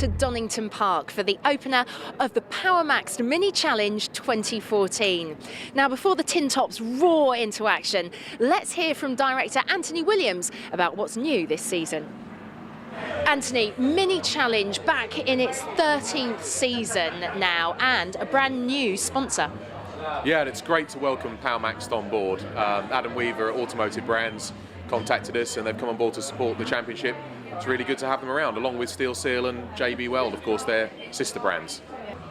to Donington Park for the opener of the PowerMax Mini Challenge 2014. Now, before the tin tops roar into action, let's hear from director Anthony Williams about what's new this season. Anthony, Mini Challenge back in its 13th season now and a brand new sponsor. Yeah, and it's great to welcome PowerMax on board. Adam Weaver at Automotive Brands contacted us and they've come on board to support the championship. It's really good to have them around, along with Steel Seal and JB Weld, of course, their sister brands.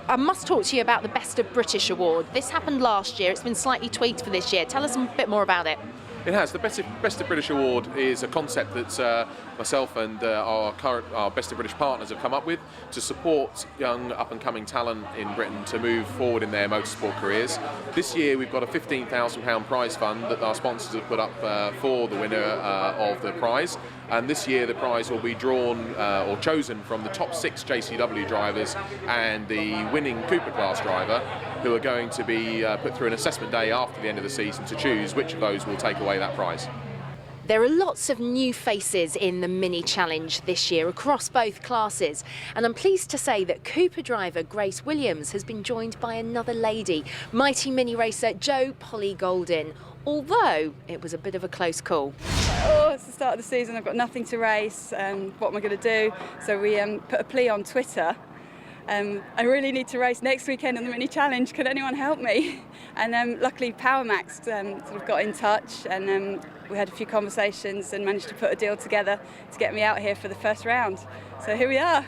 I must talk to you about the Best of British award. This happened last year, it's been slightly tweaked for this year. Tell us a bit more about it. It has. The Best of British Award is a concept that myself and our Best of British partners have come up with to support young up-and-coming talent in Britain to move forward in their motorsport careers. This year we've got a £15,000 prize fund that our sponsors have put up for the winner of the prize. And this year the prize will be drawn or chosen from the top 6 JCW drivers and the winning Cooper class driver, who are going to be put through an assessment day after the end of the season to choose which of those will take away that prize. There are lots of new faces in the Mini Challenge this year across both classes, and I'm pleased to say that Cooper driver Grace Williams has been joined by another lady, mighty mini racer Jo Polly Goldin, although it was a bit of a close call. Oh, it's the start of the season, I've got nothing to race, what am I going to do? So we put a plea on Twitter. I really need to race next weekend on the Mini Challenge, could anyone help me? And luckily PowerMax sort of got in touch, and we had a few conversations and managed to put a deal together to get me out here for the first round. So here we are.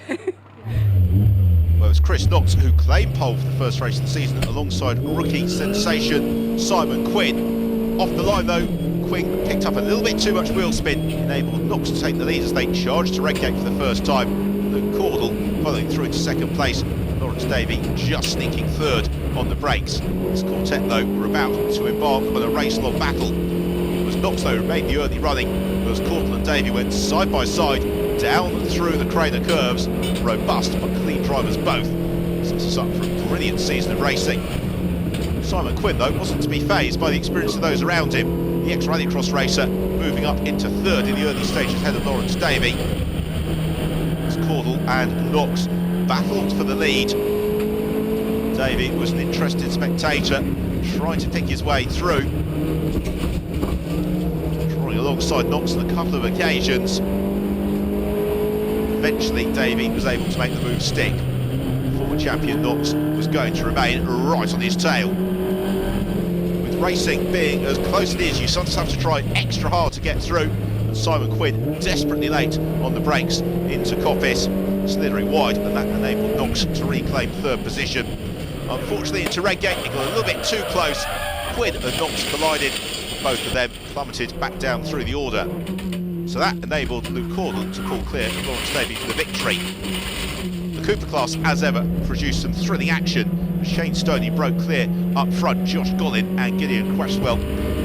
Well, it's Chris Knox who claimed pole for the first race of the season alongside rookie sensation Simon Quinn. Off the line though, Quinn picked up a little bit too much wheel spin, enabled Knox to take the lead as they charged to Redgate for the first time. Luke Cordell following through into second place, Lawrence Davey just sneaking third on the brakes. This quartet though were about to embark on a race-long battle. It was Knox though who made the early running, as Cordell and Davey went side by side down through the Craner curves. Robust but clean drivers both. Sets us up for a brilliant season of racing. Simon Quinn though wasn't to be fazed by the experience of those around him. The ex-rallycross racer moving up into third in the early stages ahead of Lawrence Davey. As Cordell and Knox battled for the lead. Davey was an interested spectator, trying to pick his way through. Drawing alongside Knox on a couple of occasions. Eventually Davey was able to make the move stick. Former champion Knox was going to remain right on his tail. With racing being as close as it is, you sometimes have to try extra hard to get through, and Simon Quinn desperately late on the brakes into Coppice, slithering wide, and that enabled Knox to reclaim third position. Unfortunately into Redgate it got a little bit too close. Quinn and Knox collided, both of them plummeted back down through the order. So that enabled Luke Cordell to pull clear of Lawrence Davey for the victory. The Cooper class, as ever, produced some thrilling action. Shane Stoney broke clear up front. Josh Gollin and Gideon Cresswell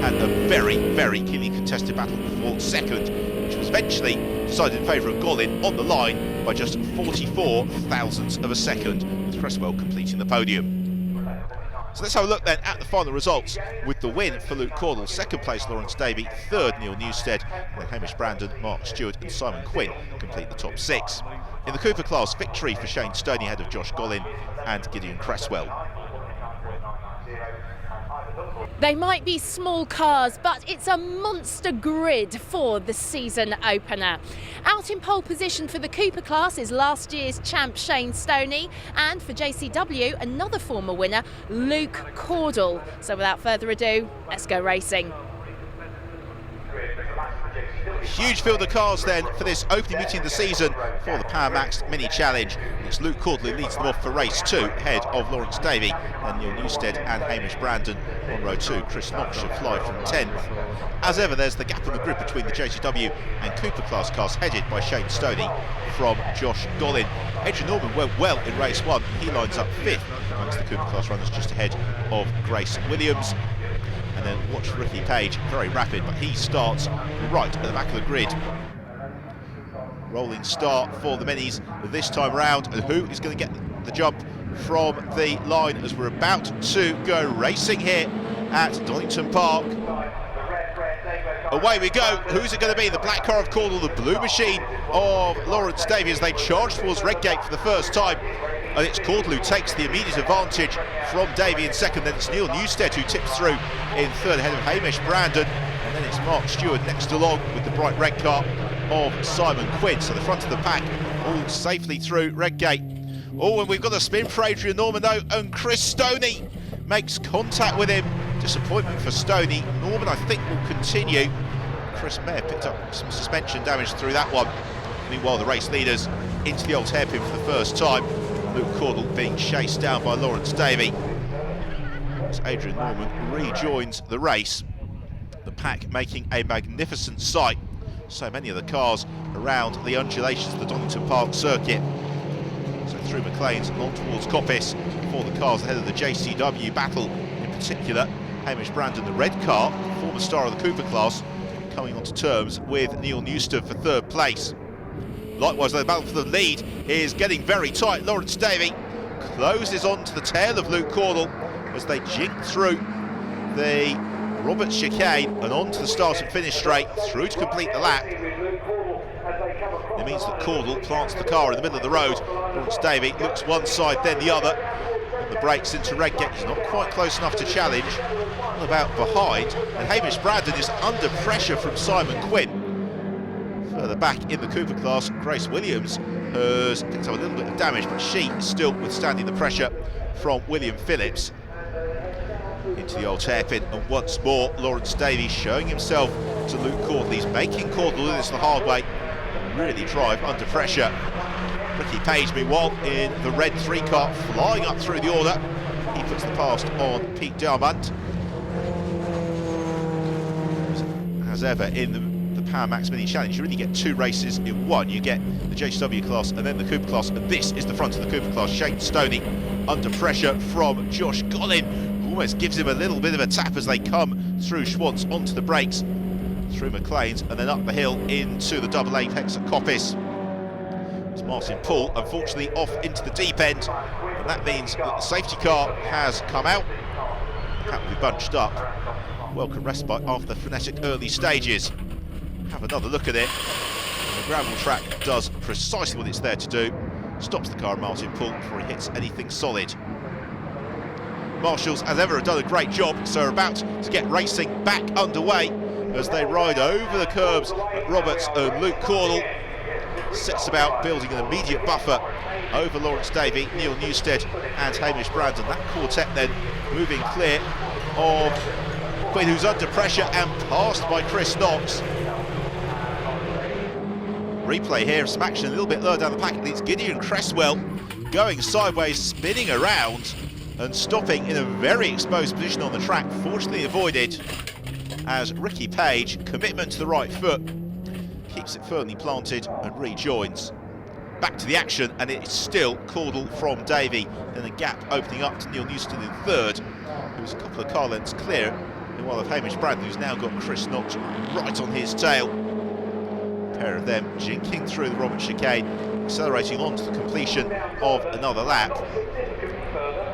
had a very, very keenly contested battle for second, which was eventually decided in favour of Gollin on the line by just 44 thousandths of a second, with Cresswell completing the podium. So let's have a look then at the final results, with the win for Luke Cordell, second place Lawrence Davey, third Neil Newstead, and then Hamish Brandon, Mark Stewart and Simon Quinn complete the top 6. In the Cooper class, victory for Shane Stoney ahead of Josh Gollin and Gideon Cresswell. They might be small cars, but it's a monster grid for the season opener. Out in pole position for the Cooper class is last year's champ Shane Stoney, and for JCW, another former winner, Luke Cordell. So without further ado, let's go racing. Huge field of cars then for this opening meeting of the season for the PowerMax Mini Challenge. It's Luke Cordell who leads them off for race 2 ahead of Lawrence Davey and Neil Newstead and Hamish Brandon. On row 2, Chris Knox should fly from 10th. As ever, there's the gap in the grid between the JCW and Cooper class cars headed by Shane Stoney from Josh Gollin. Adrian Norman went well in race 1. He lines up 5th amongst the Cooper class runners, just ahead of Grace Williams. And then watch Ricky Page, very rapid, but he starts right at the back of the grid. Rolling start for the minis this time around, and who is going to get the jump from the line as we're about to go racing here at Donington Park. away we go. Who's it going to be? The black car of Caudle, the blue machine of Lawrence Davies. They charge towards Redgate for the first time, and it's Caudle who takes the immediate advantage from Davey in second. Then it's Neil Newstead who tips through in third ahead of Hamish Brandon, and then it's Mark Stewart next along with the bright red car of Simon Quinn. So the front of the pack all safely through Redgate. Oh, and we've got a spin for Adrian Norman though, and Chris Stoney makes contact with him. Disappointment for Stoney. Norman, I think, will continue. Chris may have picked up some suspension damage through that one. Meanwhile, the race leaders into the old hairpin for the first time. Luke Caudle being chased down by Lawrence Davey. As Adrian Norman rejoins the race. The pack making a magnificent sight. So many of the cars around the undulations of the Donington Park circuit. So through McLean's and on towards Coppice for the cars ahead of the JCW battle. In particular, Hamish Brandon, the red car, former star of the Cooper class, coming onto terms with Neil Newstead for third place. Likewise, the battle for the lead is getting very tight. Lawrence Davey closes on to the tail of Luke Caudle as they jink through the Roberts chicane and on to the start and finish straight, through to complete the lap. It means that Caudle plants the car in the middle of the road. Lawrence Davey looks one side, then the other. And the brakes into Redgate. He's not quite close enough to challenge. All about behind. And Hamish Brandon is under pressure from Simon Quinn. Further back in the Cooper class, Grace Williams has picked up a little bit of damage, but she is still withstanding the pressure from William Phillips. Into the old hairpin, and once more Lawrence Davey showing himself to Luke Caudle. He's making Caudle do this the hard way, really drive under pressure. Ricky Page, meanwhile, in the red 3 car, flying up through the order. He puts the past on Pete Diamant. As ever in the Power Max Mini Challenge, you really get 2 races in one. You get the JCW class and then the Cooper class, and this is the front of the Cooper class. Shane Stoney under pressure from Josh Gollin. Almost gives him a little bit of a tap as they come through Schwantz onto the brakes, through McLean's, and then up the hill into the double apex at Coppice. It's Martin Poole, unfortunately, off into the deep end, and that means that the safety car has come out. The pack will be bunched up. Welcome respite after the frenetic early stages. Have another look at it. And the gravel track does precisely what it's there to do. Stops the car, Martin Poole, before he hits anything solid. Marshals, as ever, have done a great job, so are about to get racing back underway as they ride over the curbs at Roberts and Luke Caudle. Sets about building an immediate buffer over Lawrence Davey, Neil Newstead and Hamish Brandon. That quartet then moving clear of Quinn, who's under pressure and passed by Chris Knox. Replay here of some action a little bit lower down the pack. It's Gideon Cresswell going sideways, spinning around and stopping in a very exposed position on the track, fortunately avoided as Ricky Page, commitment to the right foot, keeps it firmly planted and rejoins. Back to the action, and it's still Caudle from Davey, and a gap opening up to Neil Newstead in third, who's a couple of car lengths clear, while of Hamish Brandon, who's now got Chris Knox right on his tail. A pair of them jinking through the Roberts chicane, accelerating on to the completion of another lap.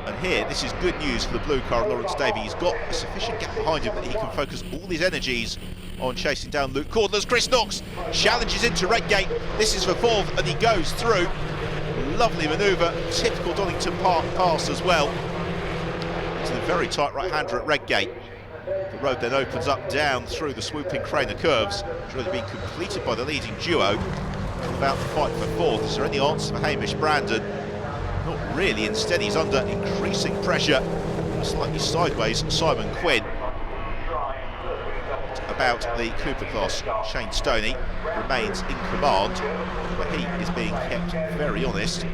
And here, this is good news for the blue car of Lawrence Davey. He's got a sufficient gap behind him that he can focus all his energies on chasing down Luke Caudle. As Chris Knox challenges into Redgate. This is for fourth, and he goes through. Lovely manoeuvre, typical Donington Park pass as well. Into the very tight right-hander at Redgate. The road then opens up down through the swooping crane of curves, which are being completed by the leading duo. About to fight for fourth. Is there any answer for Hamish Brandon? Not really. Instead, he's under increasing pressure. Slightly sideways, Simon Quinn. About the Cooper class, Shane Stoney remains in command, but he is being kept very honest.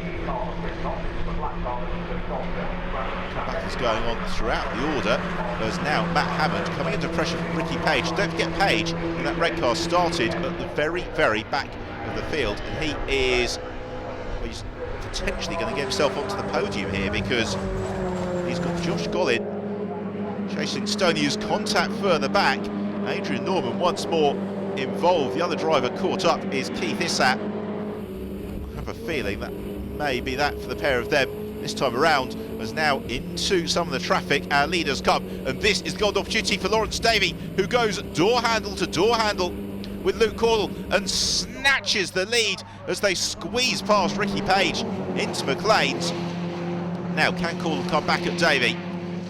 Comeback is going on throughout the order. There's now Matt Hammond coming under pressure from Ricky Page. Don't forget Page, in that red car, started at the very, very back of the field, and he is, well, he's potentially going to get himself onto the podium here, because he's got Josh Gollin chasing Stoney, who's contact further back. Adrian Norman once more involved. The other driver caught up is Keith Issat. I have a feeling that may be that for the pair of them this time around, as now into some of the traffic our leaders come, and this is the golden opportunity for Lawrence Davey, who goes door handle to door handle with Luke Cordell and snatches the lead as they squeeze past Ricky Page into McLean's. Now can Cordell come back at Davey?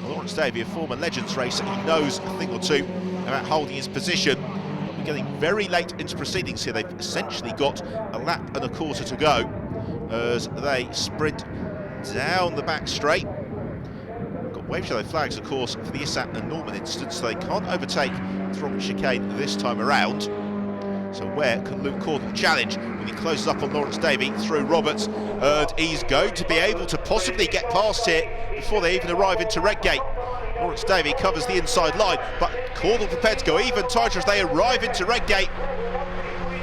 Well, Lawrence Davey, a former Legends racer, he knows a thing or two about holding his position. We're getting very late into proceedings here. They've essentially got a lap and a quarter to go as they sprint down the back straight. Got wave shadow flags, of course, for the Issat and Norman instance, so they can't overtake from chicane this time around. So where can Luke Cordell challenge when he closes up on Lawrence Davey through Roberts? And he's going to be able to possibly get past here before they even arrive into Redgate. Lawrence Davey covers the inside line, but Cordell prepared to go even tighter as they arrive into Redgate.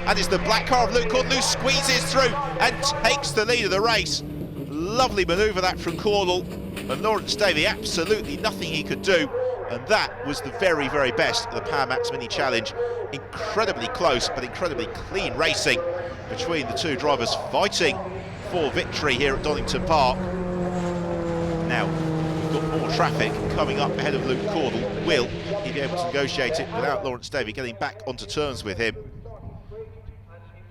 And it's the black car of Luke Cordell who squeezes through and takes the lead of the race. Lovely manoeuvre that from Cordell, and Lawrence Davey, absolutely nothing he could do. And that was the very, very best of the Power Max Mini Challenge. Incredibly close, but incredibly clean racing between the two drivers fighting for victory here at Donington Park. Now, we've got more traffic coming up ahead of Luke Cordell. Will he be able to negotiate it without Lawrence Davey getting back onto terms with him?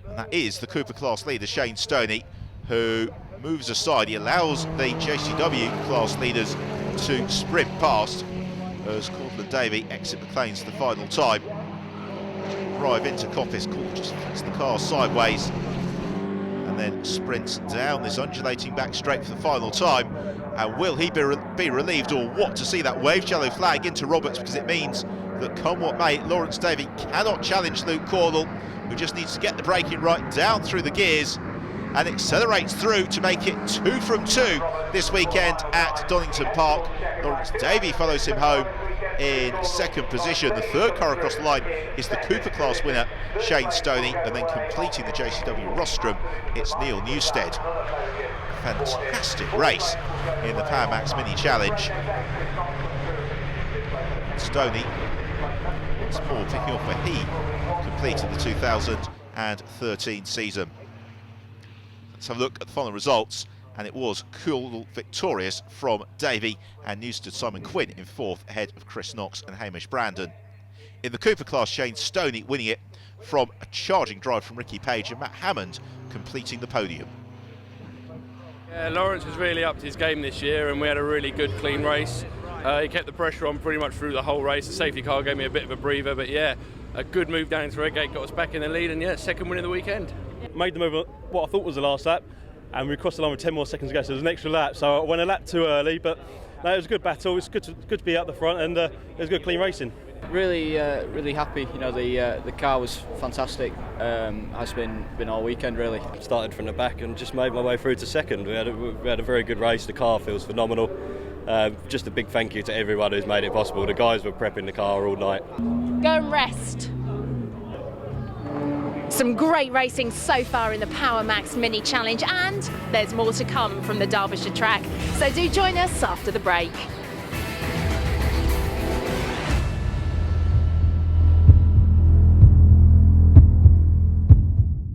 And that is the Cooper class leader, Shane Stoney, who moves aside. He allows the JCW class leaders to sprint past as Cordell and Davey exit McLean's for the final time. Drive into Coppice, Cordell just flicks the car sideways and then sprints down this undulating back straight for the final time. And will he be relieved or what to see that wave yellow flag into Roberts, because it means that come what may, Lawrence Davey cannot challenge Luke Cordell, who just needs to get the braking right down through the gears and accelerates through to make it 2 from 2 this weekend at Donington Park. Lawrence Davey follows him home in second position. The third car across the line is the Cooper class winner, Shane Stoney, and then completing the JCW rostrum, it's Neil Newstead. Fantastic race in the Power Max Mini Challenge. Stoney once more picking up where he completed the 2013 season. Let's have a look at the final results, and it was Cordell victorious from Davey, and Newstead Simon Quinn in fourth ahead of Chris Knox and Hamish Brandon. In the Cooper class, Shane Stoney winning it from a charging drive from Ricky Page, and Matt Hammond completing the podium. Yeah, Lawrence has really upped his game this year, and we had a really good clean race. He kept the pressure on pretty much through the whole race. The safety car gave me a bit of a breather, but yeah, a good move down into Redgate, got us back in the lead, and yeah, second win of the weekend. Made them over what I thought was the last lap, and we crossed the line with 10 more seconds to go, so there's an extra lap, so I went a lap too early, but no, it was a good battle. It's good to be out the front, and it was good clean racing. Really happy. You know, the car was fantastic. Has been all weekend really. Started from the back and just made my way through to second. We had a very good race. The car feels phenomenal. Just a big thank you to everyone who's made it possible. The guys were prepping the car all night. Go and rest. Some great racing so far in the Power Max Mini Challenge, and there's more to come from the Derbyshire track. So do join us after the break.